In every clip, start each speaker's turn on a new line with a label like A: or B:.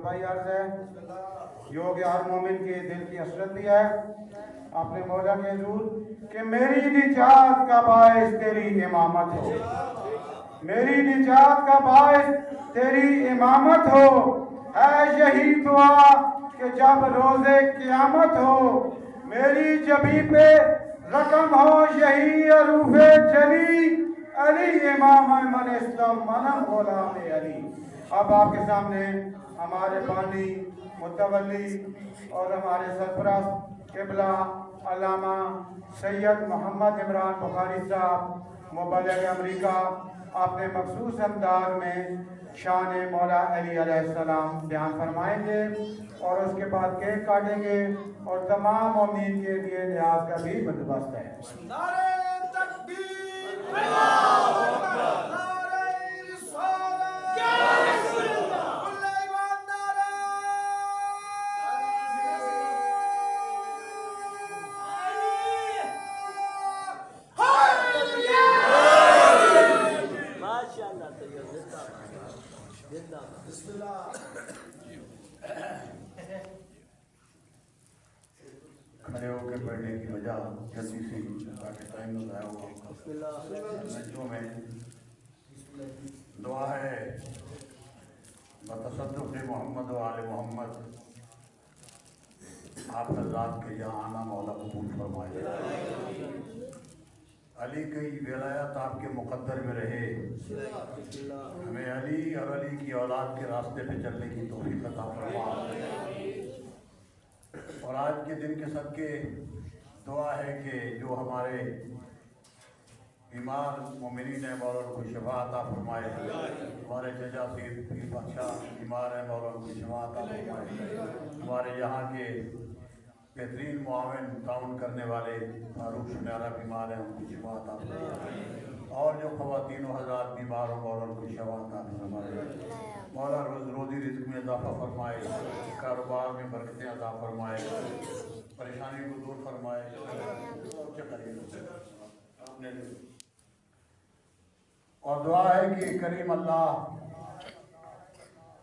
A: भाई अर्ज है यो कि हर मोमिन के दिल की हसरत भी है अपने मौला के हजूर कि मेरी निजात का बायस तेरी इमामत हो, मेरी निजात का बायस तेरी इमामत हो। है यही दुआ कि जब रोज़े क़यामत हो मेरी जबी पे रकम हो यही अरूफ़े जली अली इमाम मन इस्लाम मनम गुलाम अली। अब आपके सामने हमारे बानी मुतवल्ली और हमारे सरपरस्त क़िबला अल्लामा सैयद मोहम्मद इमरान बुखारी साहब मुबल्लिग़ अमरीका अपने मखसूस अंदाज में शान मौला अली अलैहिस्सलाम बयान फरमाएंगे और उसके बाद केक काटेंगे और तमाम मोमिन के लिए न्याज का भी बंदोबस्त है।
B: नारे तकबीर, अल्लाहु अकबर, नारे रिसालत, या रसूल अल्लाह, कुल्ले ईमान नारे
C: माशाअल्लाह बिस्मिल्लाह।
D: खड़े होकर पढ़ने की वजह जल्दी से ताकि टाइम न ज़ाया हो। बच्चों में दुआ है बतसद्दुक़ मोहम्मद व आले मोहम्मद, आप हज़रात के यहाँ आना मौला कबूल फरमाए। अली की विलायत आपके मुक़द्दर में रहे, हमें अली और अली की औलाद के रास्ते पे चलने की तौफ़ीक़ अता फरमाए। और आज के दिन के सदके दुआ है कि जो हमारे बीमार मोमिनीन हैं मौला उनको शिफा अता फरमाए। हमारे चचा सैयद पीर बादशाह बीमार हैं मौला उनको शिफा अता फरमाए। हमारे यहाँ के बेहतरीन मुआविन ताउन करने वाले फारूक सुनहरा बीमार हैं, उनको शिफा अता फरमाए। और जो ख़वातीन व हज़रात बीमार हो मौला उनको शिफा अता फरमाए। मौला रोज़ी रिज़्क़ में इजाफ़ा फरमाए, कारोबार में बरकतें अता फरमाए, परेशानी को दूर फरमाए। और दुआ है कि करीम अल्लाह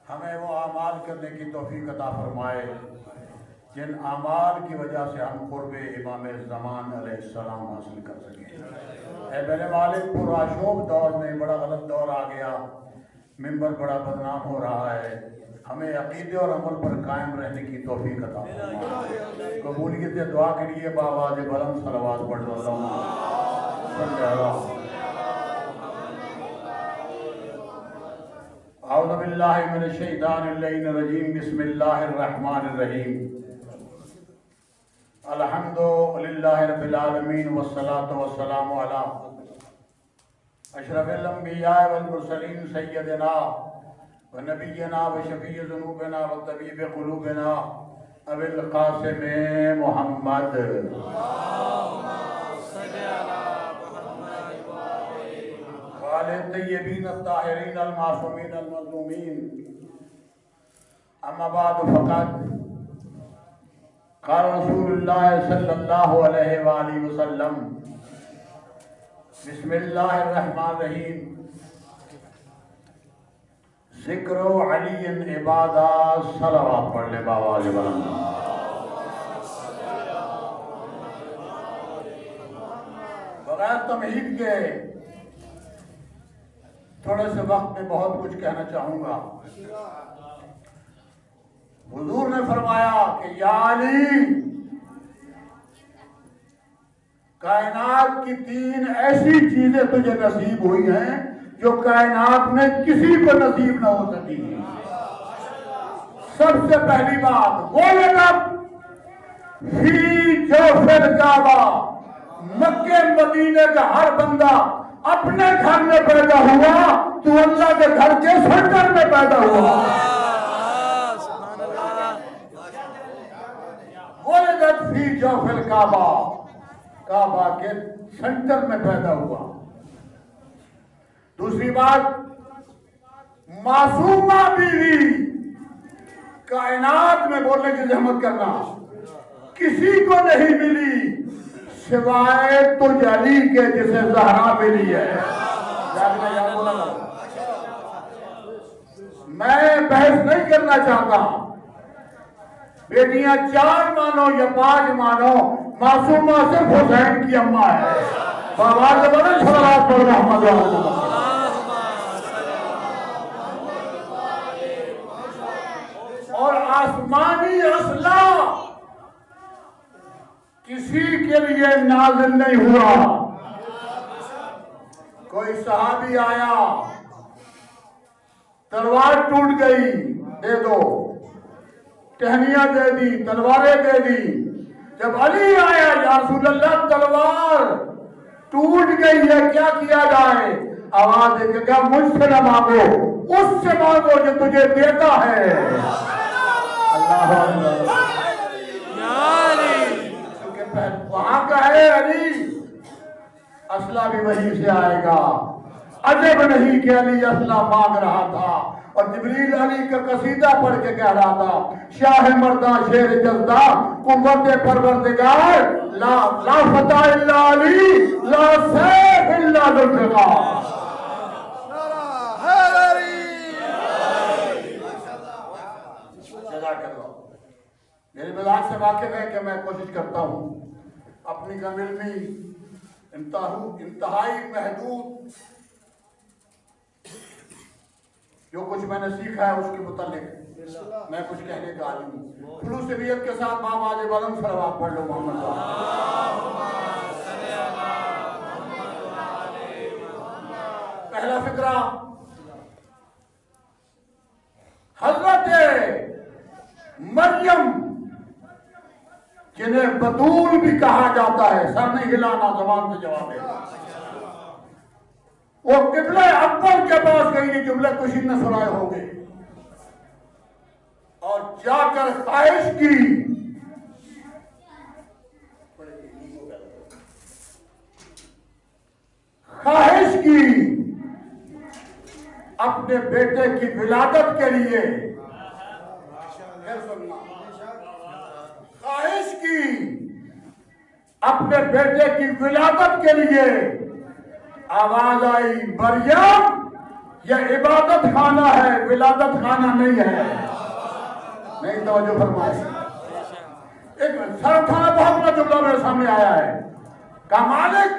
D: हमें वो आमाल करने की तौफ़ीक़ अता फरमाए जिन आमाल की वजह से हम क़ुर्ब इमाम ज़मान अलैहिस्सलाम हासिल कर सकें। ऐ मेरे मालिक, पुराशोभ दौर में बड़ा गलत दौर आ गया, मिंबर बड़ा बदनाम हो रहा है, हमें अक़ीदे और अमल पर कायम रहने की तौफ़ीक़ अता फरमाए। कबूलियत दुआ के लिए बावाज़ बुलंद सलवात पढ़ लो। अऊज़ु बिल्लाहि मिनश शैतानिर रजीम, बिस्मिल्लाहिर रहमानिर रहीम। अल्हम्दुलिल्लाहि रब्बिल आलमीन वस्सलातु वस्सलामु अला अशरफिल अंबिया वल मुरसलीन सय्यदिना व नबिय्यिना व शफीइ ज़ुनूबिना व तबीब क़ुलूबिना अबिल क़ासिम मुहम्मद। वाले तय्यबीन अत्ताहिरीन अल मासूमीन अल मज़लूमीन। अम्मा बाद फ़क़द क़ाल रसूलुल्लाह सल्लल्लाहु अलैहि वसल्लम बिस्मिल्लाहिर रहमानिर रहीम। ज़िक्र अली इबादा सलावत पढ़ ले बावाज़ बुलंद। बगैर तमहीद के थोड़े से वक्त में बहुत कुछ कहना चाहूँगा। हुजूर ने फरमाया कि या अली, कायनात की 3 ऐसी चीजें तुझे नसीब हुई हैं जो कायनात में किसी को नसीब न हो सकी। सबसे पहली बात, वुलिदत फी जौफिल काबा, मक्के मदीने का हर बंदा अपने घर में पैदा हुआ, तू अल्लाह के घर के सेंटर में पैदा हुआ। वुलिदत फी जौफिल काबा, काबा के सेंटर में पैदा हुआ। दूसरी बात, मासूमा बीवी, कायनात में बोलने की जहमत करना, किसी को नहीं मिली सिवाय तुझ अली के जिसे ज़हरा मिली है। میں بحث نہیں کرنا چاہتا. بیٹیاں 4 مانو یا 5 مانو، معصومہ صرف حسین کی اماں ہے. بابا بڑے صلوات پڑھ محمد اور آسمانی اسلحہ کسی کے لیے نازل نہیں ہوا. کوئی صحابی آیا، تلوار ٹوٹ گئی، دے دو. ٹہنیاں دے دی، تلواریں دے دی. جب علی آیا، یا رسول اللہ تلوار ٹوٹ گئی ہے، کیا کیا جائے؟ آواز دے کہ مجھ سے نہ مانگو، اس سے مانگو جو تجھے دیتا ہے. اللہ وہاں کا ہے علی، اسلحہ بھی وہیں سے آئے گا. عجب نہیں کہ علی اسلحہ مانگ رہا تھا اور جبریل علی کا قصیدہ پڑھ کے کہہ رہا تھا، شاہ مرداں شیر جزدہ قوت پروردگار، لا فتح الا علی، لا سیف الا ذوالفقار. میرے مزاج سے واقف ہے کہ میں کوشش کرتا ہوں اپنی کم علمی انتہائی محدود جو کچھ میں نے سیکھا ہے اس کے متعلق میں کچھ کہنے کا عالم ہوں. خلوص نیت کے ساتھ ماں باز بلند صلوات پڑھ لو محمد پہلا فقرہ، حضرت مریم جنہیں بطول بھی کہا جاتا ہے، سر نہیں ہلانا، زبان سے جواب ہے. وہ قبلہ اکبر کے پاس گئی، یہ جملے کچھ نہ سنائے ہوں گے، اور جا کر خواہش کی اپنے بیٹے کی ولادت کے لیے، خواہش کی اپنے بیٹے کی ولادت کے لیے. آواز آئی، مریم یہ عبادت خانہ ہے، ولادت خانہ نہیں ہے. نہیں توجہ فرمائے. ایک سر اٹھانا بہت بڑا جملہ میرے سامنے آیا ہے. کہا مالک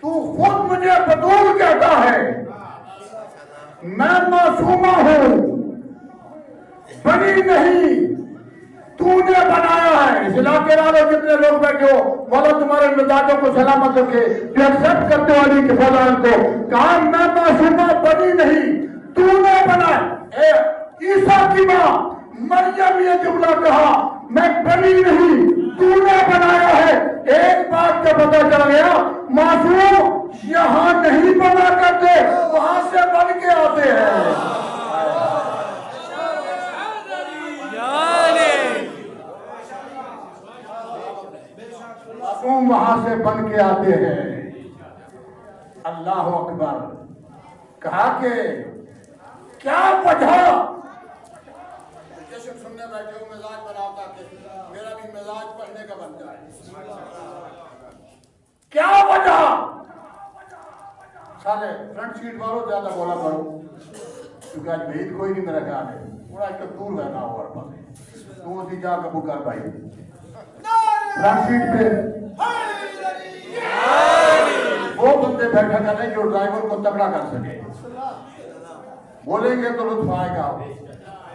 D: تو خود مجھے بطول کہتا ہے، میں معصومہ ہوں، بنی نہیں، تو نے بنایا ہے. اس علاقے والوں جتنے لوگ بیٹھے ہو، مولا تمہارے مزاجوں کو سلامت رکھے جو ایکسپٹ کرتے ہو علی کے فضائل کو. کہا میں معصومہ بنی نہیں، تو نے بنایا. عیسیٰ کی ماں مریم یہ جملہ کہا، میں بنی نہیں، تو نے بنایا ہے. ایک بات کا پتہ چل گیا، معصوم یہاں نہیں بنا کرتے، وہاں سے بن کے آتے ہیں. معصوم وہاں سے بن کے آتے ہیں. اللہ اکبر. کہا کہ کیا وجہ، جیسے سننے بیٹھے ہو مزاج بناتا کہ میرا بھی مزاج پڑھنے کا بن جائے. کیا وجہ؟ سارے فرنٹ سیٹ والوں زیادہ بولا کرو کیونکہ آج بھید کوئی نہیں میرا خیال ہے، تھوڑا ایک دور رہنا ہو اور پاس تو اسی جا کے بکر بھائی فرنٹ سیٹ پہ وہ بندے بیٹھا کریں جو ڈرائیور کو تگڑا کر سکے. بولیں گے تو لطف آئے گا.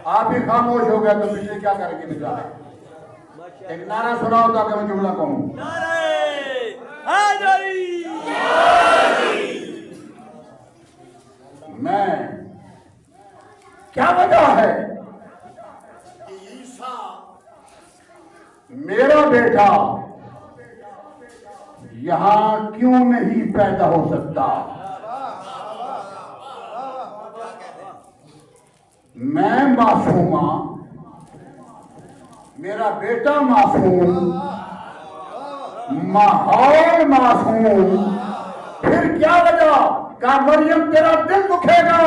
D: آپ ہی خاموش ہو گئے تو پچھلے کیا کریں گے بیچارے. ایک نعرہ سنا ہوتا کہ میں جملہ کہوں. میں کیا وجہ ہے کہ عیسیٰ میرا بیٹا یہاں کیوں نہیں پیدا ہو سکتا؟ میں معصومہ، میرا بیٹا معصوم، ماحول معصوم، پھر کیا وجہ؟ کہ مریم تیرا دل دکھے گا،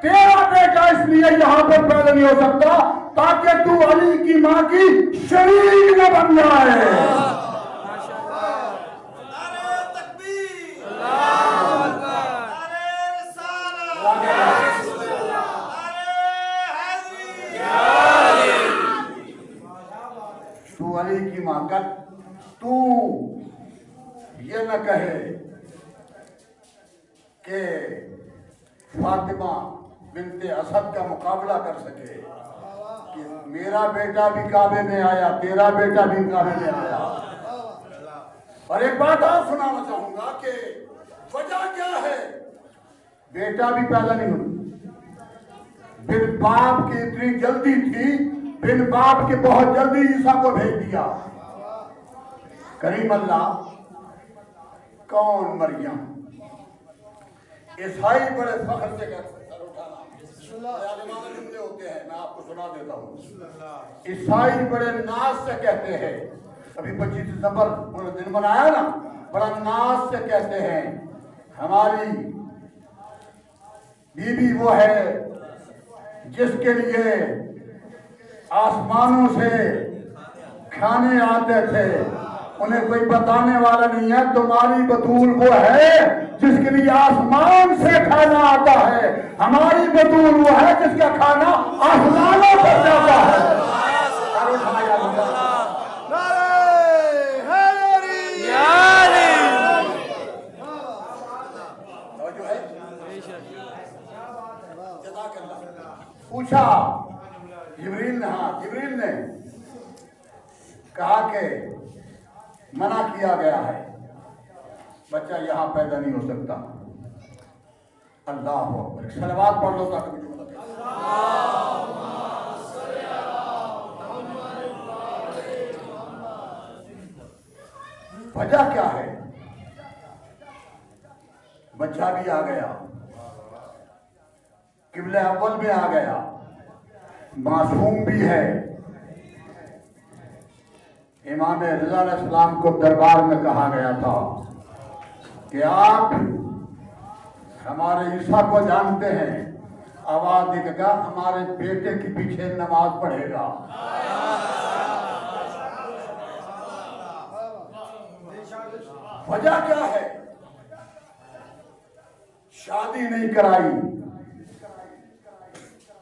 D: تیرا بیٹا اس لیے یہاں پر پیدا نہیں ہو سکتا تاکہ تو علی کی ماں کی شریک نہ بن جائے. علی کی ماں کا تو یہ نہ کہے کہ فاطمہ بنت اسد کا مقابلہ کر سکے کہ میرا بیٹا بھی کعبے میں آیا، تیرا بیٹا بھی کعبے میں آیا۔ اور ایک بات اور سنانا چاہوں گا کہ وجہ کیا ہے؟ بیٹا بھی پیدا نہیں ہوتا، بن باپ کی اتنی جلدی تھی، بن باپ کے بہت جلدی عیسیٰ کو بھیج دیا۔ کریم اللہ کون مریم؟ عیسائی بڑے فخر سے سر اٹھانا جملے ہوتے ہیں، میں آپ کو سنا دیتا ہوں۔ عیسائی بڑے ناز سے کہتے ہیں، ابھی 25 دسمبر انہوں نے دن منایا نا، بڑا ناز سے کہتے ہیں ہماری بی بی وہ ہے جس کے لیے آسمانوں سے کھانے آتے تھے، انہیں کوئی بتانے والا نہیں ہے۔ تمہاری بطول وہ ہے جس کے لیے آسمان سے کھانا آتا ہے، ہماری بطول وہ ہے جس کا کھانا آسمانوں سے جاتا ہے۔ پوچھا جبریل نے کہا کہ منع کیا گیا ہے، بچہ یہاں پیدا نہیں ہو سکتا۔ اللہ اکبر، صلوات پڑھ لو تاکہ مجھے مدد وجہ کیا ہے؟ بچہ بھی آ گیا، قبلہ اول میں آ گیا، معصوم بھی ہے۔ امام رضا علیہ السلام کو دربار میں کہا گیا تھا کہ آپ ہمارے عیسیٰ کو جانتے ہیں، آواز دے گا ہمارے بیٹے کے پیچھے نماز پڑھے گا۔ وجہ کیا ہے؟ شادی نہیں کرائی،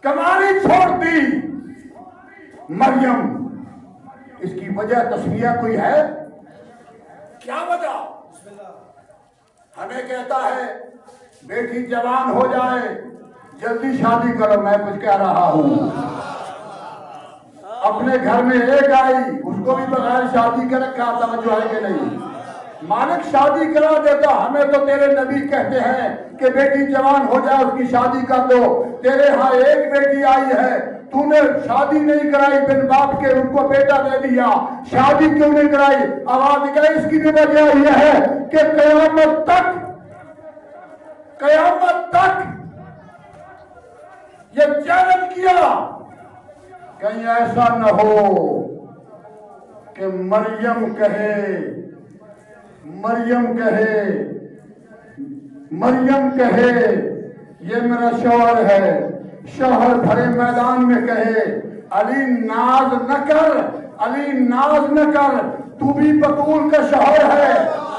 D: کماری چھوڑ دی مریم۔ اس کی وجہ تسمیہ کوئی ہے؟ کیا وجہ؟ ہمیں کہتا ہے بیٹی جوان ہو جائے جلدی شادی کرو، میں کچھ کہہ رہا ہوں اپنے گھر میں ایک آئی، اس کو بھی بغیر شادی کے رکھا، توجہ ہے کہ نہیں؟ مالک شادی کرا دیتا، ہمیں تو تیرے نبی کہتے ہیں کہ بیٹی جوان ہو جائے اس کی شادی کر دو۔ تیرے ہاں ایک بیٹی آئی ہے، تو نے شادی نہیں کرائی، بن باپ کے ان کو بیٹا دے دیا، شادی کیوں نہیں کرائی؟ آواز نکائی۔ اس کی بھی وجہ یہ ہے کہ قیامت تک یہ چیلنج کیا کہیں ایسا نہ ہو کہ مریم کہے یہ میرا شوہر ہے، شوہر بھرے میدان میں کہے علی ناز نہ کر، تو بھی بطول کا شوہر ہے،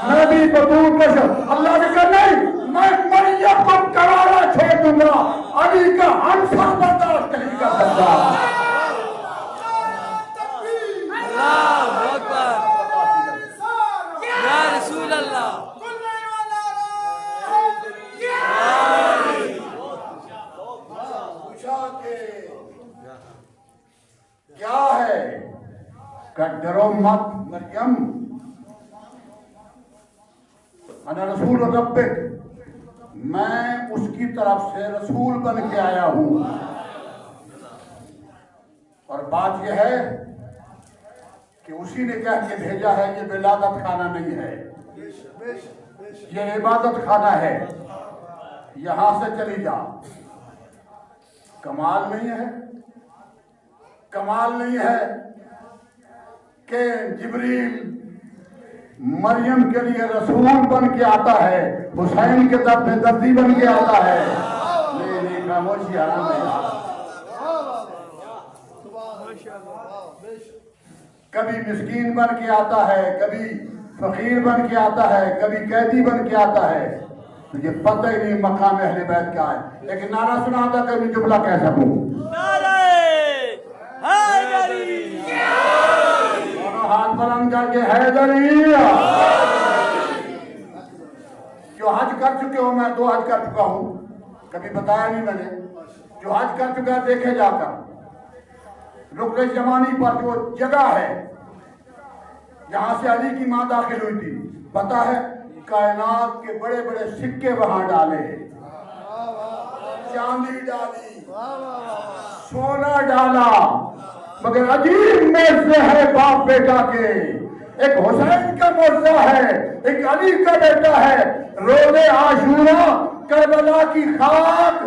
D: میں بھی بطول کا شوہر۔ اللہ نے کہا نہیں، میں مریم کو کرارا چھوڑ دوں گا، علی کا ہنسا برداشت نہیں کر سکتا۔ کیا ہے کہ ڈرو مت مریم، انا رسول ربک، میں اس کی طرف سے رسول بن کے آیا ہوں۔ اور بات یہ ہے کہ اسی نے کہہ کے بھیجا ہے یہ ولادت خانہ نہیں ہے، یہ عبادت خانہ ہے، یہاں سے چلی جا۔ کمال نہیں ہے کہ جبریل مریم کے لیے رسول بن کے آتا ہے، حسین کے دردی بن کے آتا ہے۔ نہیں، خاموشی حرام ہے۔ کبھی مسکین بن کے آتا ہے، کبھی فقیر بن کے آتا ہے، کبھی قیدی بن کے آتا ہے، مجھے پتہ ہی نہیں مقام اہل بیت کیا ہے، لیکن نعرہ سنا تھا کہ میں جملہ کہہ سکوں۔ نعرہ حیدری، دونوں ہاتھ बुलंद करके हैदरी। जो हज कर चुके हो, मैं 2 हज कर चुका हूं, कभी बताया नहीं मैंने। जो हज कर चुका है देखे जाकर रुकन यमानी पर जो जगह है जहां से अली की मां दाखिल हुई थी, पता है कायनात के बड़े बड़े सिक्के वहां डाले, चांदी डाली, सोना डाला, मगर अजीब मोर्चे है बाप बेटा के। एक हुसैन का मोर्चा है, एक अली का बेटा है। रोज़े आशूरा करबला की खाक,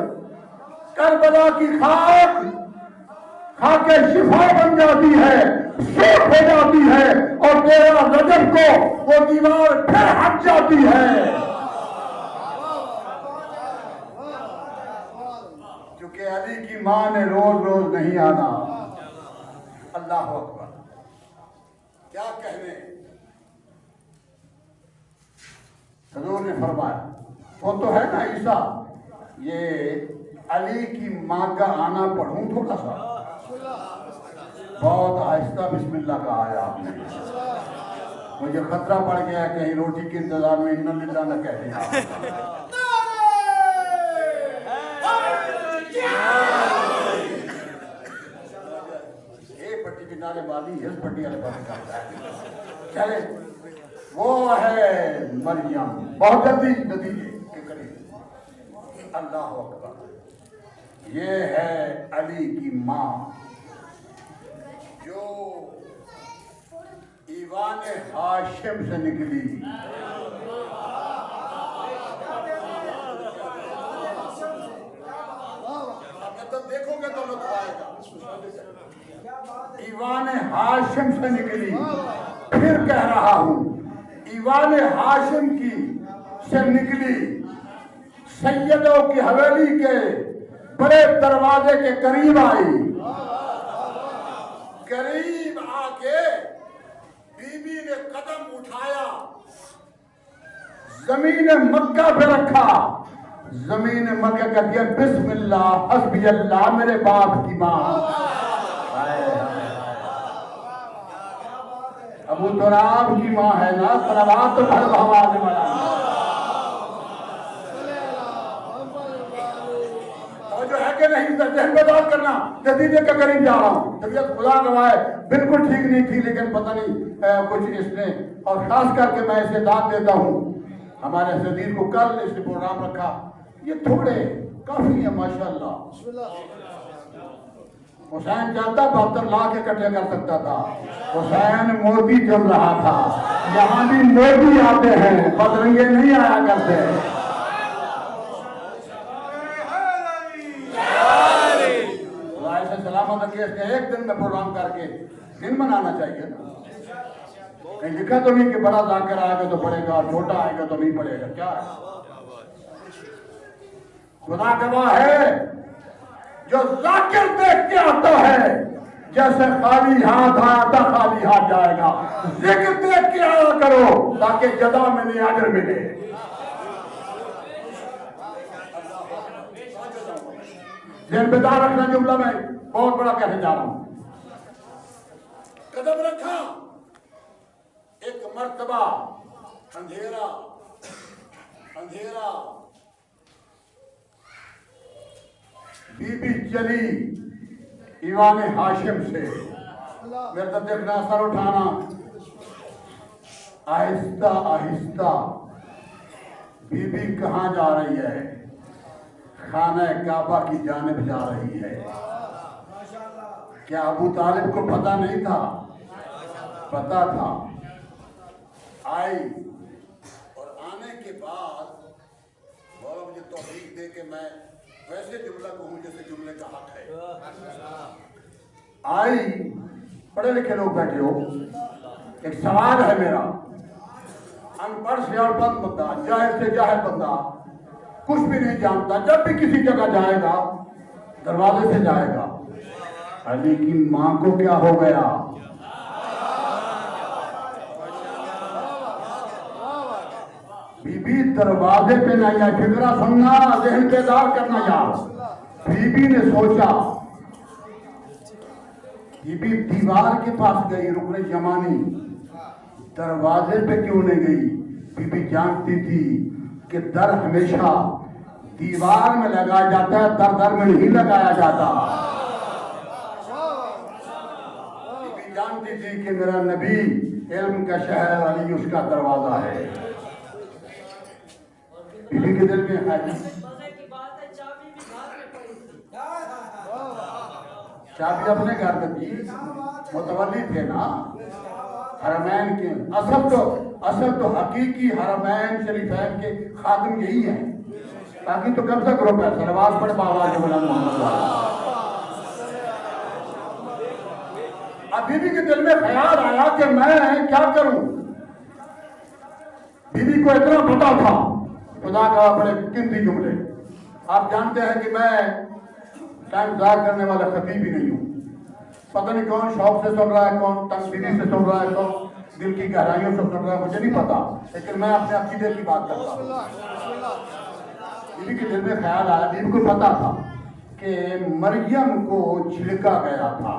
D: करबला की खाक खा के शिफा बन जाती है, सूख हो जाती है, और 13 रजब को वो दीवार फिर हट जाती है। क्योंकि अली की मां ने रोज रोज नहीं आना। अल्लाह अकबर, क्या कहने। हजूर ने फरमाया, वो तो है ना ईसा, ये अली की मां का आना पढ़ूं थोड़ा सा। बहुत आहिस्ता बिस्मिल्लाह का आया आपने, मुझे खतरा पड़ गया कहीं रोटी के इंतजार में इन्ना लिल्लाह न कह दिया। पट्टी की नारे वाली इस पट्टी वाले पास करता है। चले, वो है मरियम, बहुत जल्दी नतीजे के करीब। अल्लाह अकबर, ये है अली की मां जो ईवान हाशिम से निकली। तो देखोगे तो लुत्फ आएगा। ईवान हाशिम से निकली, फिर कह रहा हूं, ईवान हाशिम की से निकली, सैयदों की हवेली के बड़े दरवाजे के करीब आई। करीब आके बीबी ने कदम उठाया, जमीन मक्का पे रखा। जमीन मक्का का दिया बिस्मिल्लाह हस्बी अल्लाह, मेरे बाप की मां। अबू तुराब की मां है ना, सलावत तो भर भवाने वाला। और जो है कि नहीं, जहन बर्दाश्त करना, नतीजे के करीब जा रहा हूँ। तबीयत खुदा गवाह बिल्कुल ठीक नहीं थी, लेकिन पता नहीं कुछ इसने, और खास करके मैं इसे दाद देता हूँ हमारे सदीर को। कल इसने प्रोग्राम रखा, ये थोड़े काफी है माशाल्लाह। हुसैन चाहता 72 लाख इकट्ठे कर सकता था, हुसैन मोदी चल रहा था। यहाँ भी मोदी आते हैं, बदरंगे नहीं आया करते। ऐसे सलामत रखिए, एक दिन में प्रोग्राम करके दिन मनाना चाहिए ना। कहीं लिखा तो नहीं कि बड़ा जाकर आएगा तो पड़ेगा, छोटा आएगा तो नहीं पड़ेगा, क्या है। खुदा गवाह है, जो जाकिर देख के आता है, जैसे खाली हाथ आया था खाली हाथ जाएगा। जिक्र देख के आया करो ताकि जदा मिले, अजर मिले। बेदार रखना जुमला में बहुत बड़ा कहने जा रहा हूं। कदम रखा, एक मर्तबा अंधेरा अंधेरा, बीबी चली ईवान हाशिम से। मेरे तो देखना, सर उठाना, आहिस्ता आहिस्ता। बीबी कहाँ जा रही है? खाना काबा की जानिब जा रही है। क्या अबू तालिब को पता नहीं था? पता था। आई, और आने के बाद बोला मुझे तौफीक दे के मैं वैसे जुमला कहूं जैसे जुमले का हक है। आई, पढ़े लिखे लोग बैठे हो, एक सवाल है मेरा। अनपढ़ से अनपढ़ बंदा, जाहिर से जाहिर बंदा, कुछ भी नहीं जानता, जब भी किसी जगह जाएगा दरवाजे से जाएगा। अली की मां को क्या हो गया? बीबी दरवाजे पे नहीं आई। फिक्रा सुनना, जहन बेदार करना यार। बीबी ने सोचा, बीबी दीवार के पास गई, रुकने यमानी,
C: دروازے پہ کیوں نہیں گئی؟ بی بی جانتی تھی کہ در ہمیشہ دیوار میں لگایا جاتا ہے، در میں نہیں لگایا جاتا۔ بی بی جانتی تھی کہ میرا نبی علم کا شہر علی اس کا دروازہ ہے۔ بی بی کے دل میں چابی اپنے گھر میں تھی، متولی تھے نا حرمین کے۔ اصل تو حقیقی حرمین شریفین کے خادم یہی ہیں۔ باقی تو کب تک رو پہ صلوات پڑھ بابا جو بلند محمد والا۔ اب بی بی کے دل میں خیال آیا کہ میں کیا کروں؟ بی بی کو اتنا پتا تھا، خدا کا بڑے قیمتی جملے۔ آپ جانتے ہیں کہ میں ٹائم ضائع کرنے والا خطیب ہی نہیں ہوں۔ پتہ نہیں کون شوق سے سن رہا ہے، کون تنگ دلی سے سن رہا ہے، کون دل کی گہرائیوں سے سن رہا ہے، مجھے نہیں پتا، لیکن میں اپنے عقیدے کی بات کرتا ہوں۔ بیوی کے دل میں خیال آیا، بیوی کو پتا تھا کہ مریم کو جھڑکا گیا تھا،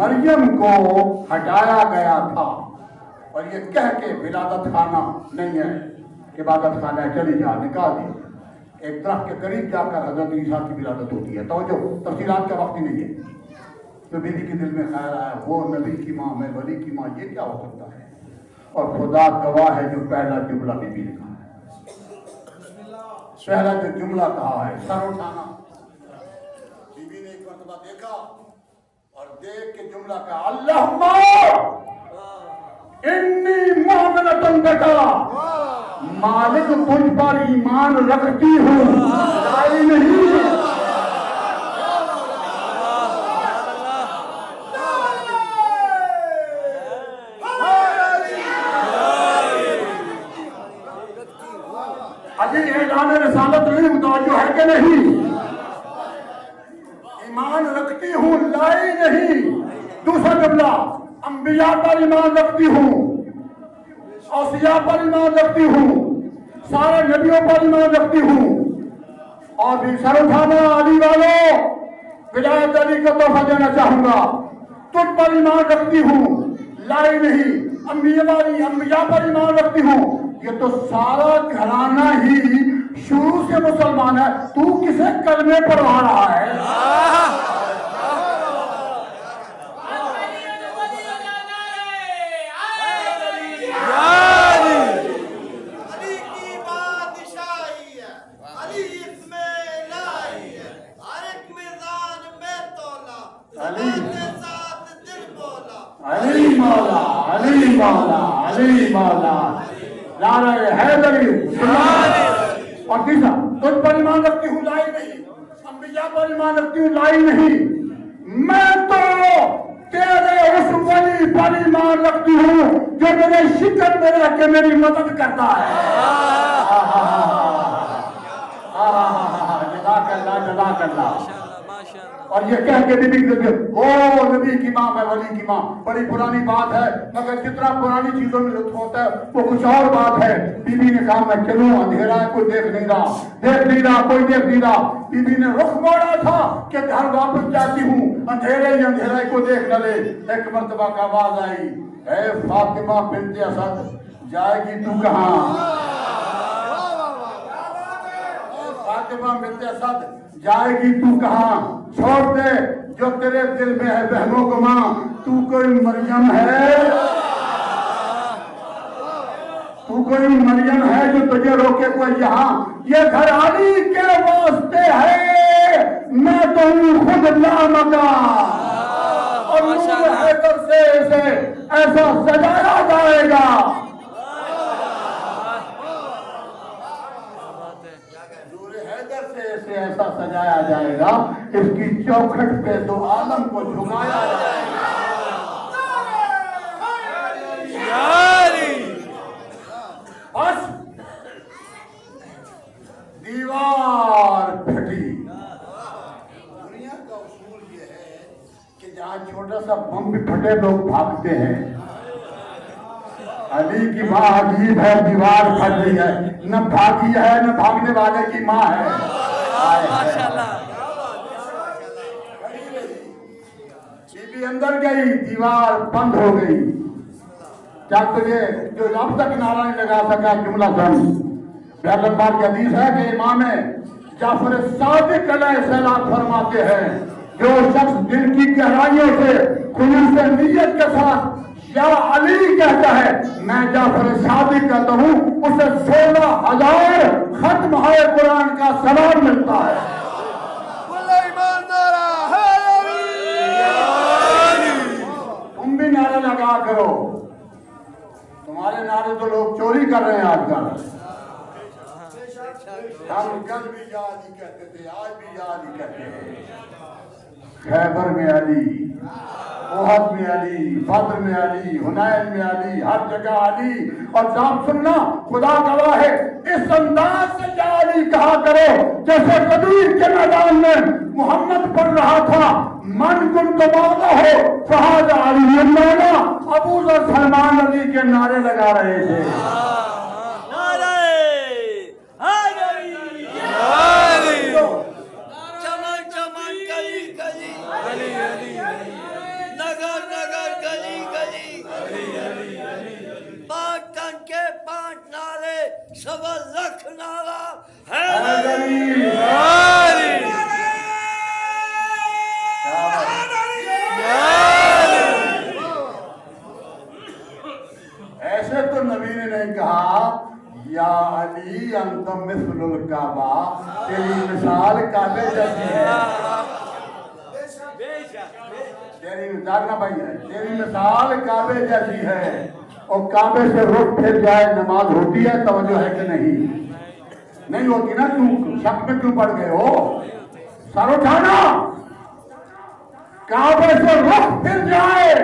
C: مریم کو ہٹایا گیا تھا، اور یہ کہہ کے ولادت خانہ نہیں ہے، عبادت خانہ ہے، چلی جا، نکال دی۔ ایک درخت کے قریب جا کر حضرت عیسیٰ کی ولادت ہوتی ہے۔ توجہ، تفصیلات کا وقت ہی نہیں ہے۔ تو بیوی کے دل میں خیال آیا، وہ نبی کی ماں، میں ولی کی ماں، یہ کیا ہو سکتا ہے؟ اور خدا گواہ ہے جو پہلا جملہ بیوی نے کہا ہے، پہلا جو جملہ کہا ہے، سر اٹھانا۔ بیوی نے ایک مرتبہ دیکھا اور دیکھ کے جملہ کہا، اللہم انی مومنۃ بک، مالک تجھ پر ایمان رکھتی ہوں، لائی نہیں۔ ابھی اعلان رسالت نہیں، متوجہ ہے کہ نہیں؟ ایمان رکھتی ہوں، لائی نہیں۔ دوسرا جملہ، انبیاء پر ایمان رکھتی ہوں، اوصیاء پر ایمان رکھتی ہوں، سارے نبیوں پر ایمان رکھتی ہوں، اور بھی سر اٹھانا علی والوں، ولایت علی کا تحفہ دینا چاہوں گا۔ تجھ پر ایمان رکھتی ہوں، لائی نہیں۔ انبیاء پر ایمان رکھتی ہوں۔ یہ تو سارا گھرانہ ہی شروع سے مسلمان ہے، تو کسے کلمے پر آ رہا ہے؟ علی مولا، علی مولا، علی مولا، نعرہ حیدری۔ اور تیسرا، تجھ پر ایمان رکھتی ہوں، لائی نہیں۔ انبیاء پر ایمان رکھتی ہوں، لائی نہیں۔ میں تو تیرے اس ولی پر ایمان رکھتی ہوں جو میرے شکر میں رہ کے میری مدد کرتا ہے۔ جزاک اللہ، جزاک اللہ۔ اور یہ کہہ کے نبی او نبی کی ماں، میں ولی کی ماں، بڑی پرانی بات ہے، مگر جتنا پرانی چیزوں میں لطف ہوتا ہے وہ کچھ اور بات ہے۔ بی بی نے کہا، میں چلوں، اندھیرا ہے، کوئی دیکھ نہیں رہا، کوئی دیکھ نہیں رہا۔ بی بی نے رخ موڑا تھا کہ گھر واپس جاتی ہوں، اندھیرا کو دیکھ نہ لے۔ ایک مرتبہ کا آواز آئی، اے فاطمہ بنت اسد، جائے گی تو کہاں؟ فاطمہ بنت اسد، جائے گی تو کہاں؟ چھوڑ دے جو تیرے دل میں ہے بہنوں کو ماں، تو کوئی مریم ہے، تو کوئی مریم ہے جو تجھے روکے کوئی یہاں؟ یہ گھر علی کے واسطے ہے، میں تو ہوں خود لامکان، اور نور حیدر سے اسے ایسا سجایا جائے گا۔ سے ایسا سجایا جائے گا، اس کی چوکھٹ پہ تو عالم کو جھکایا جائے گا۔ بس دیوار پھٹی۔ دنیا کا اصول یہ ہے کہ جہاں چھوٹا سا بم بھی پھٹے لوگ بھاگتے ہیں۔ علی کی ماں عجیب ہے، دیوار پھٹ رہی ہے، نہ بھاگی ہے نہ بھاگنے والے کی ماں ہے۔ بی بی اندر گئی، دیوار بند ہو گئی، چل تجھے جو اب تک نعرہ نہیں لگا سکا جملہ سن. پیغمبر کی حدیث ہے کہ امام جعفر صادق علیہ السلام فرماتے ہیں جو شخص دل کی گہرائیوں سے خلوص نیت کے ساتھ یا علی کہتا ہے میں جعفر صادق کہتا ہوں اسے 16,000 ختم ہے قرآن کا ثواب ملتا ہے. تم بھی نعرے لگا کرو. تمہارے نعرے تو لوگ چوری کر رہے ہیں آج کل. ہم کل بھی یا علی کہتے تھے آج بھی یا علی کہتے ہیں. خیبر میں علی, احد میں علی, بدر میں علی, حنین میں علی, ہر جگہ علی. اور صاحب سننا خدا گواہ ہے اس انداز سے یا علی کہا کرو جیسے قدیر کے میدان میں محمد پڑھ رہا تھا من کنت مولا ہو فہذا علی مولا. ابو ذر سلمان علی کے نعرے لگا رہے تھے. ایسے تو نبی نے نہیں کہا یا علی انت مثل الکعبہ, تیری مثال کعبے جیسی ہے. تیری جاگنا بھائی ہے, تیری مثال کعبے جیسی ہے. اور کعبے سے رخ پھر جائے نماز ہوتی ہے, توجہ ہے کہ نہیں؟ نہیں ہوتی نا. کیوں شک میں کیوں پڑ گئے ہو؟ سر اٹھانا. کعبے سے رخ پھر جائے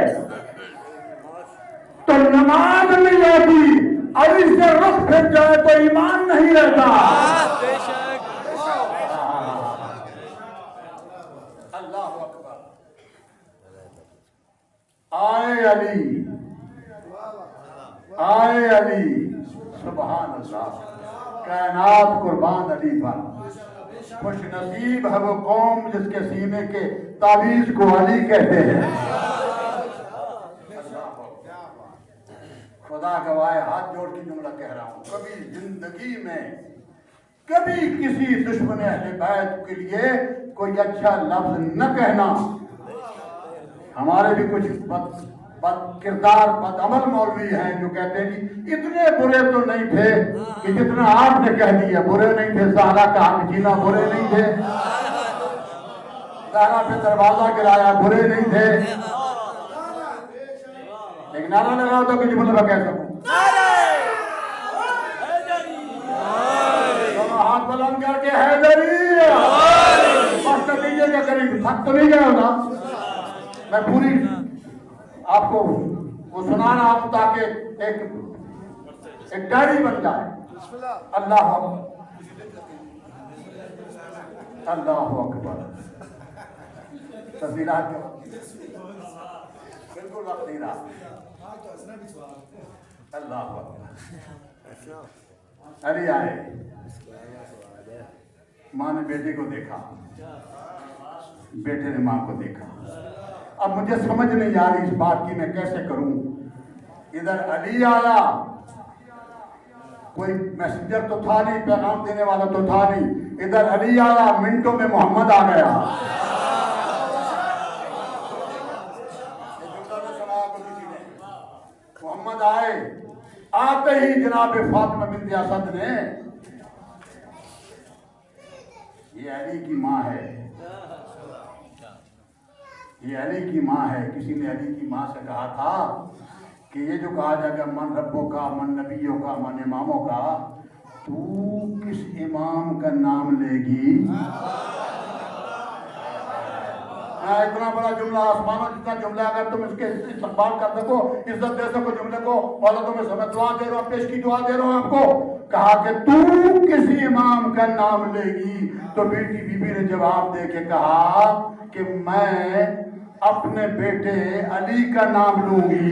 C: تو نماز نہیں ہوتی, علی سے رخ پھر جائے تو ایمان نہیں رہتا. اللہ اکبر. آئے علی, آئے علی, سبحان اللہ. کائنات قربان علی پر. خوش نصیب ہے وہ قوم جس کے سینے کے تعویذ کو علی کہتے ہیں. خدا گواہ ہاتھ جوڑ کے جملہ کہہ رہا ہوں, کبھی زندگی میں کبھی کسی دشمن اہل بیت کے لیے کوئی اچھا لفظ نہ کہنا. ہمارے بھی کچھ بد کردار بد عمل مولوی ہیں جو کہتے ہیں کہ اتنے برے تو نہیں تھے کہ جتنا آپ نے کہہ دیا. برے نہیں تھے, زہرا کا حق جینا برے نہیں تھے, زہرا پہ دروازہ گرایا برے نہیں تھے. ایک نعرہ لگا ہوتا کہ جملہ میں کہہ سکوں. ہاتھ بلند کر کے حیدری بس نتیجے کے قریب. تھک تو نہیں گیا ہوتا. میں پوری آپ کو وہ سنا رہا ہوں تاکہ ایک ڈائری بن جائے. اللہ اللہ اکبر. تفصیلات بالکل وقت نہیں رہا. اللہ اکبر. علی آئے, ماں نے بیٹے کو دیکھا, بیٹے نے ماں کو دیکھا. اب مجھے سمجھ نہیں آ رہی اس بات کی میں کیسے کروں. ادھر علی آیا, کوئی میسنجر تو تھا نہیں, پیغام دینے والا تو تھا نہیں. ادھر علی آیا, منٹوں میں محمد آ گیا. محمد آئے, آتے ہی جناب فاطمہ بنت اسد نے, یہ علی کی ماں ہے, یہ علی کی ماں ہے. کسی نے علی کی ماں سے کہا تھا کہ یہ جو کہا جائے گا من ربوں کا, من نبیوں کا, من اماموں کا, تو کس امام کا نام لے گی؟ اتنا بڑا جملہ آسمانوں جتنا جملہ اگر تم اس کے استقبال کر سکو, عزت دے سکو جملے کو, اور تمہیں سمجھ دعا دے رہا ہوں, پیش کی دعا دے رہا ہوں آپ کو. کہا کہ تو کسی امام کا نام لے گی. تو بیٹی بی بی نے جواب دے کے کہا کہ میں अपने बेटे अली का नाम लूंगी।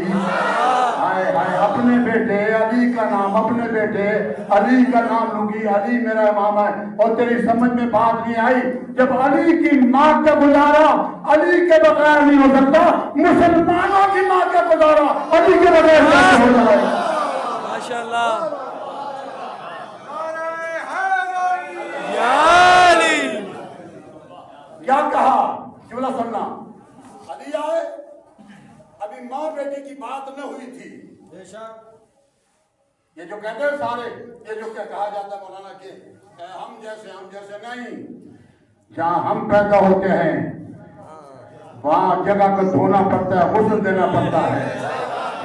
C: हाय हाय, अपने बेटे अली का नाम, अपने बेटे अली का नाम लूंगी। अली मेरा इमाम है। और तेरी समझ में बात नहीं आई, जब अली की माँ का गुजारा अली के बगैर नहीं हो सकता, मुसलमानों की माँ का गुजारा अली के बगैर कैसे हो जाएगा?
B: माशाल्लाह।
C: क्या कहा जुमला सुनना। अली आए, अभी माँ बेटे की बात न हुई थी। ये जो कहते हैं सारे, ये जो क्या कहा जाता है मौलाना के हम जैसे नहीं, जहाँ हम पैदा होते हैं वहाँ जगह को धोना पड़ता है, गुस्ल देना पड़ता है।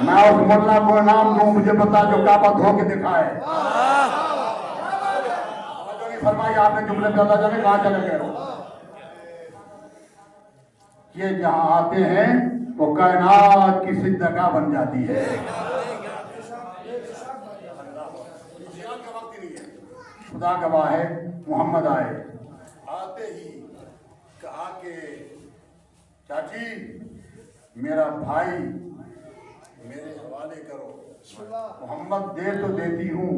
C: मैं उस मुल्ला को नाम दूं, मुझे पता जो काबा धो के दिखाए। फरमाइए आपने जुमले पे अल्लाह जाने कहाँ चले गए हो। ये जहां आते हैं वो कायनात की सिद्धगा बन जाती है। खुदा गवाह है, मोहम्मद आए, आते ही कहा कि चाची मेरा भाई मेरे हवाले करो। मोहम्मद दे तो देती हूँ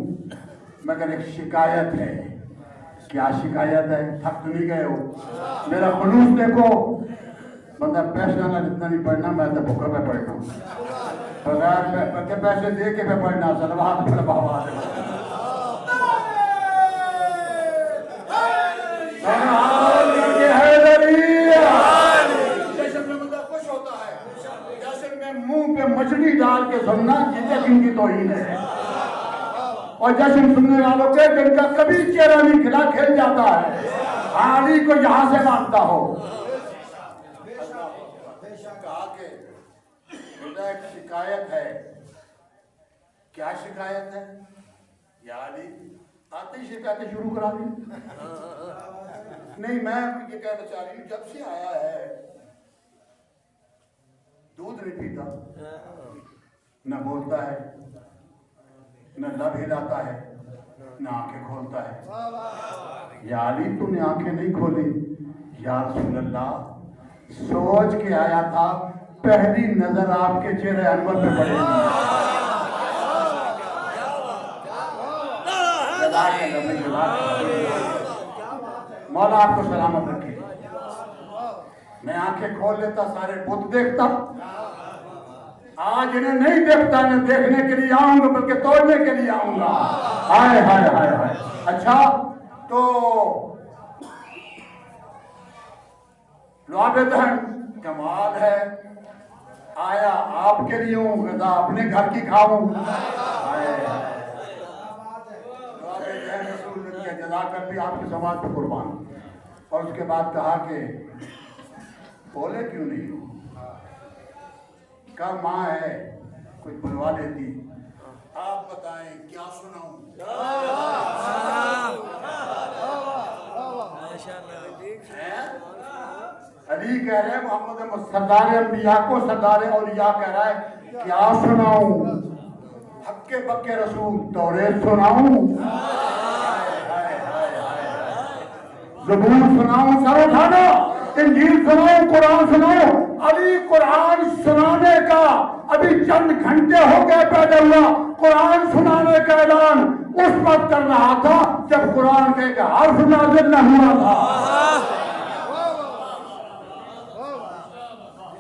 C: मगर एक शिकायत है। क्या शिकायत है? थक तो नहीं गए हो? मेरा खुलूस देखो, बंदा पैसा ना जितना नहीं पढ़ना, मैं तो भूखा पे पढ़ना, बगैर पैसे दे के मैं पढ़ना। सलवात पर बाबा खुश होता है जैसे मैं मुंह पे मछली डाल के सुनना जिनकी तौहीन है, और जश्न सुनने वालों के जिनका कभी चेहरा नहीं खिला खेल जाता है। अली को यहां से मानता हो। कहा कि बेटा एक शिकायत है। क्या शिकायत है? या अली आते ही शिकायतें शुरू करा दी। नहीं, मैं ये कहना चाह रही हूँ, जब से आया है दूध नहीं पीता, न बोलता है, न लब हिलाता है, न आंखें खोलता है। या अली तूने आंखें नहीं खोली? या रसूल अल्लाह सोच के आया था, पहली नजर आपके चेहरे अनवर पे पड़ेगी। मौला आपको सलामत रखे। मैं आंखें खोल लेता, सारे बुत देखता। आज इन्हें नहीं देखता, इन्हें देखने के लिए आऊंगा, बल्कि तोड़ने के लिए आऊंगा। हाय हाय हाय हाय। अच्छा तो लुआबेदहन कमाल है, आया आपके लिए हूँ, गदा अपने घर की खाऊं। जजा कर भी आपके समाज पर कुर्बान। और उसके बाद कहा कि बोले क्यों नहीं हो? का माँ है, कुछ बुलवा लेती। आप बताएं क्या सुनाऊं? अली कह रहे हैं मोहम्मद सरदार अंबिया को सरदार औलिया कह रहा है क्या सुनाऊं? हक्के बक्के रसूल तौरेत सुनाऊं, ज़बूर सुनाऊं, सर उठाना, इंजील सुनाऊं, कुरान सुनाऊं। अली कुरान सुनाने का अभी चंद घंटे हो गए पैदा हुआ, कुरान सुनाने का ऐलान उस वक्त कर रहा था जब कुरान के हर्फ नाज़िल न हुआ था।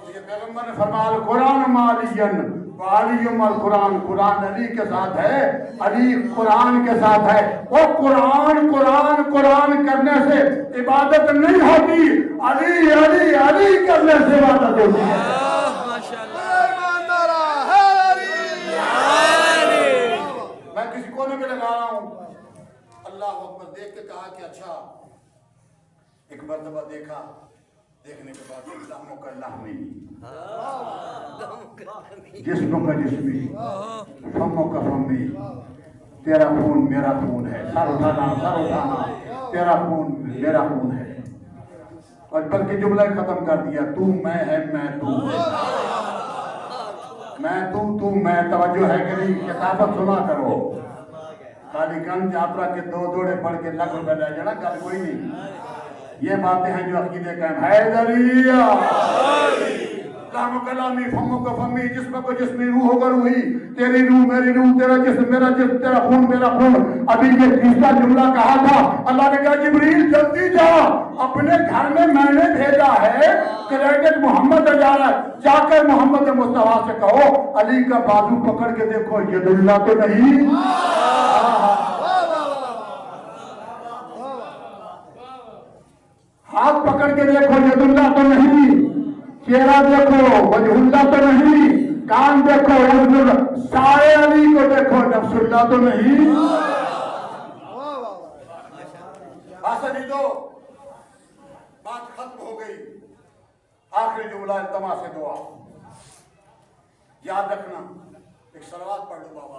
C: ये पैगंबर ने फरमाया कुरान मालियन वालियुल कुरान, कुरान अली के साथ है, अली कुरान के साथ है। वो कुरान कुरान कुरान करने से इबादत नहीं होती, अली अली अली करने से इबादत होती है। मैं किसी कोने में लगा रहा हूँ, अल्लाह अकबर देख के कहा कि अच्छा, एक मर्तबा देखा, देखने के बाद लहमों का लहमी, जिस्मों का जिस्मी, फमों का फमी, तेरा खून मेरा खून है, सर उठाना, तेरा खून मेरा खून है। और बल्कि जुमला खत्म कर दिया, तू मैं है मैं तू, मैं तू मैं। तवज्जो है कि नहीं? किताबत सुना करो। कालीगंज यात्रा के 2 जोड़े पढ़ के लाख रुपए ले जाना, कल कोई नहीं। ये बातें हैं जो अकीदे का है। लामो कलामी फमो को फमी जिस्म को जिस्मी रूह को रूही तेरी रूह मेरी रूह तेरा जिस्म मेरा जिस्म तेरा खून मेरा खून अभी ये तीसरा जुमला कहा था अल्लाह ने कहा जिब्रील जल्दी जा अपने घर में मैंने भेजा है क्रेडिट मोहम्मद जा रहा है जाकर मोहम्मद मुस्तफा से कहो अली का बाजू पकड़ के देखो यदुल्ला तो नहीं हाथ पकड़ के देखो यदुल्ला तो नहीं चेहरा देखो वजहुल्ला तो नहीं कान देखो सारे अली को देखो नफ्सुल्ला तो नहीं दो बात खत्म हो गई आखिरी जुमला इल्तमा से दुआ याद रखना एक सलवात पढ़ लो बाबा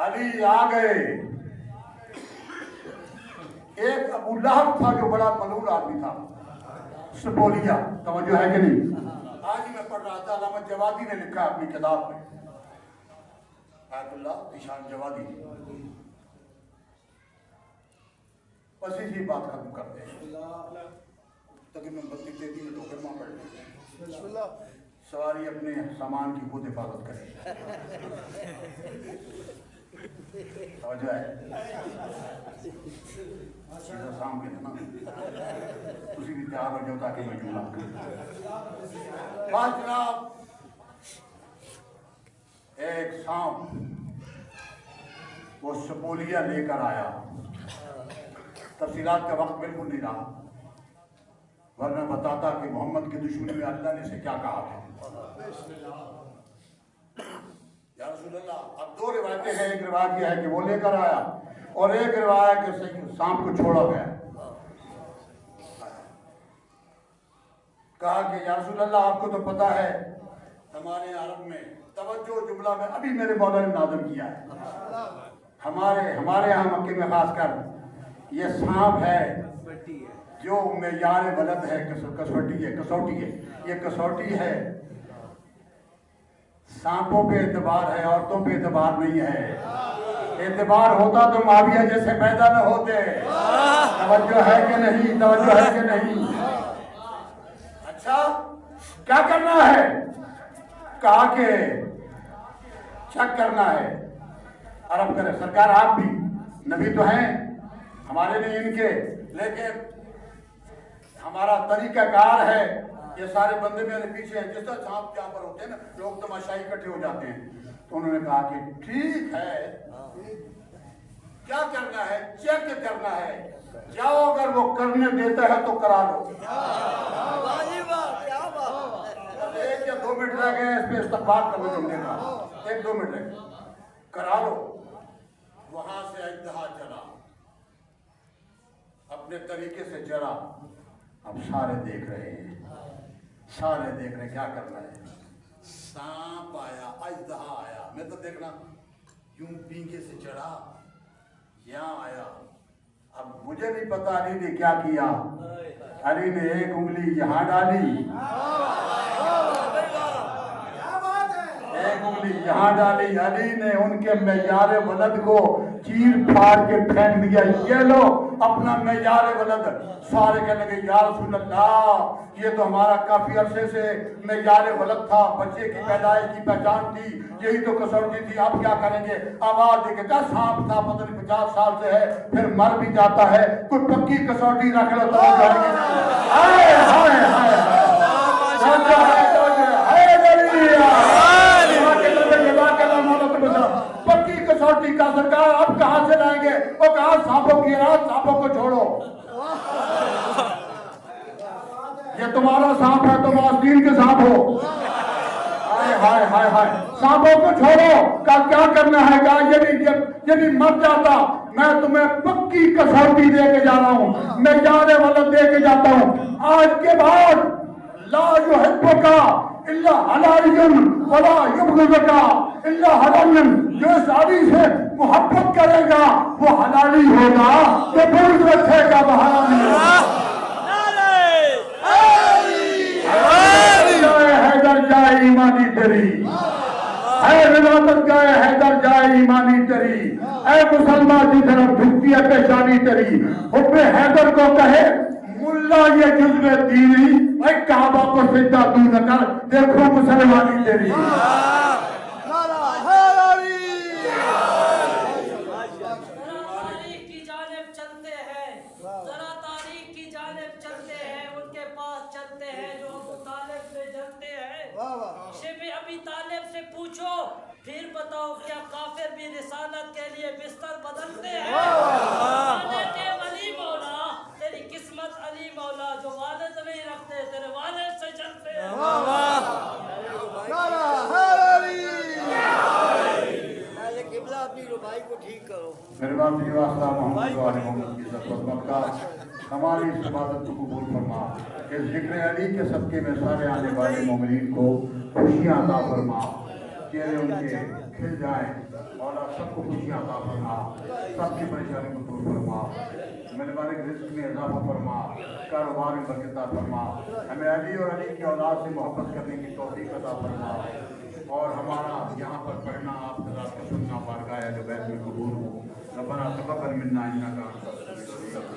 C: अली आ गए एक अबू लहब था जो बड़ा मलूल आदमी था सपोलिया तवज्जो है कि नहीं आज ही मैं पढ़ रहा था अल्लामा जवादी ने लिखा अपनी किताब में आयतुल्लाह ईशान जवादी बस इसी बात खत्म करते हैं ताकि मैं बत्ती तेजी में ठोकर पढ़ लूं सवारी अपने सामान की खुद हिफाजत करे तवज्जो है सामने ना उसी भी तैयार हो जाओ ताकि मैं जुमला बात जनाब एक सांप वो सपोलिया लेकर आया तफसीलात का वक्त बिल्कुल नहीं रहा वरना बताता कि मोहम्मद की दुश्मनी में अल्लाह ने इसे क्या कहा था या रसूल अल्लाह अब दो रिवायतें हैं एक रिवायत यह है कि वो लेकर आया और एक रिवायत के सांप को छोड़ा गया कहा कि या रसूल अल्लाह आपको तो पता है हमारे अरब में तवज्जो जुमला में अभी मेरे मौला ने नाज़िल किया है हमारे यहाँ मक्के में खासकर ये सांप है जो मेयार वलद है कसौटी है ये कसौटी है सांपों पे एतबार है औरतों पे एतबार नहीं है एतबार होता तो माविया जैसे पैदा न होते तवज्जो है कि नहीं अच्छा क्या करना है कहा कि चेक करना है अरब करे सरकार आप भी नबी तो हैं हमारे लिए इनके लेकिन हमारा तरीकाकार है ये सारे बंदे मेरे पीछे हैं जिस तरह सांप यहाँ पर होते हैं ना लोग तमाशाई इकट्ठे हो जाते हैं तो उन्होंने कहा कि ठीक है क्या करना है चेक करना है जाओ अगर वो करने देता है तो करा लो एक या 2 मिनट रह गए इस पे इस्तकबाल कर लो जुमले का 1-2 मिनट रह गए करा लो वहां से अजदहा चला अपने तरीके से चला अब सारे देख रहे हैं क्या करना है सांप आया अजदहा आया मैं तो देखना यूं पींगे से चढ़ा यहाँ आया अब मुझे नहीं पता अली ने क्या किया अली ने एक उंगली यहाँ डाली एक उंगली यहाँ डाली अली ने उनके मेयार वलद को चीर फाड़ के फेंक दिया ये लो अपना मेयार वलद सारे कहने लगे या रसूल अल्लाह ये तो हमारा काफी अरसे से मेयार वलद था बच्चे की पैदाइश की पहचान थी यही तो कसौटी थी आप क्या करेंगे आवाज देके क्या सांप था पता नहीं 50 साल से है फिर मर भी जाता है कोई पक्की कसौटी रख लो तो जाएंगे पक्की कसौटी का सरकार आप कहां से लाएंगे और कहा सांपों की रात सांपों को छोड़ो ये तुम्हारा सांप है तुम आस्तीन के सांप हो हाय सांपों को छोड़ो का क्या करना है कहा यदि मर जाता मैं तुम्हें पक्की कसौटी दे के जा रहा हूं मैं जाने वाला दे के जाता हूं आज के बाद ला युहिब्बुका इल्ला हलालियन वला युबग़िज़ुका इल्ला हलालियन जो शादी से मोहब्बत करेगा वो हलाली होगा तो बुग़्ज़ रखेगा वो हरामी होगा हैदर जाए ईमानी तेरी है रिज़ा तो सदकाए हैदर जाए ईमानी तेरी, ऐ मुसलमान की तरफ झुकती है पेशानी तेरी। हुब्बे हैदर को कहे मुल्ला ये जुज़्वे दीनी, ऐ काबा को सिद्धा तू न कर, देखो मुसलमानी तेरी।
B: तारीख की जानिब चलते हैं, जरा तारीख की जानिब चलते हैं, उनके पास चलते हैं जो अबू तालिब से जलते हैं। शिबे अबी तालिब से पूछो, फिर बताओ क्या काफिर भी रिसालत के लिए बिस्तर बदलते हैं? वाले के वली मौला, तेरी किस्मत अली मौला, जो वालिद नहीं रखते तेरे वालिद से चलते हैं।
E: अपनी रुबाई को ठीक करो।
C: मेरे बाप जी वास्ता मोहम्मद की इज्जत का हमारी इस इबादत को कबूल फरमा। इस जिक्र अली के सदके में सारे आने वाले मोमिनीन को खुशियाँ अता फरमा, चेहरे उनके खिल जाएं और सबको खुशियाँ अता फरमा, सबकी परेशानी को दूर फरमा, मेरे बारे रिस्क में इजाफा फरमा, कारोबार में बरकत अता फरमा, हमें अली और अली की औलाद से मोहब्बत करने की तौफीक अता फरमा, और हमारा यहाँ पर पढ़ना आप सदा का सुनना बारगाह जो बैत में कबूल हो। रब्बना तक़ब्बल मिन्ना इन्नका अंतस समीउल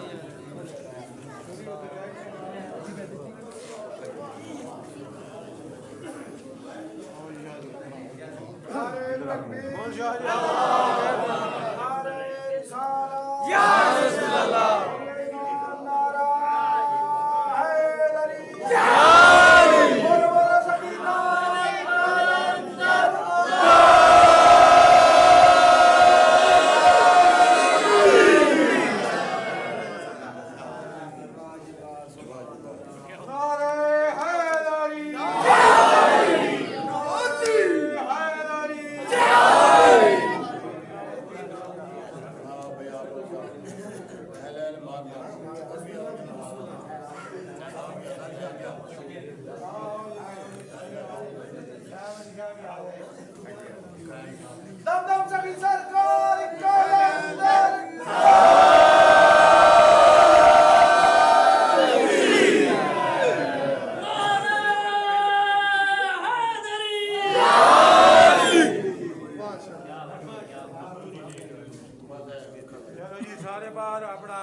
A: दम दम सभी सरकार कलंदर
B: चलो जी सारे बार अपना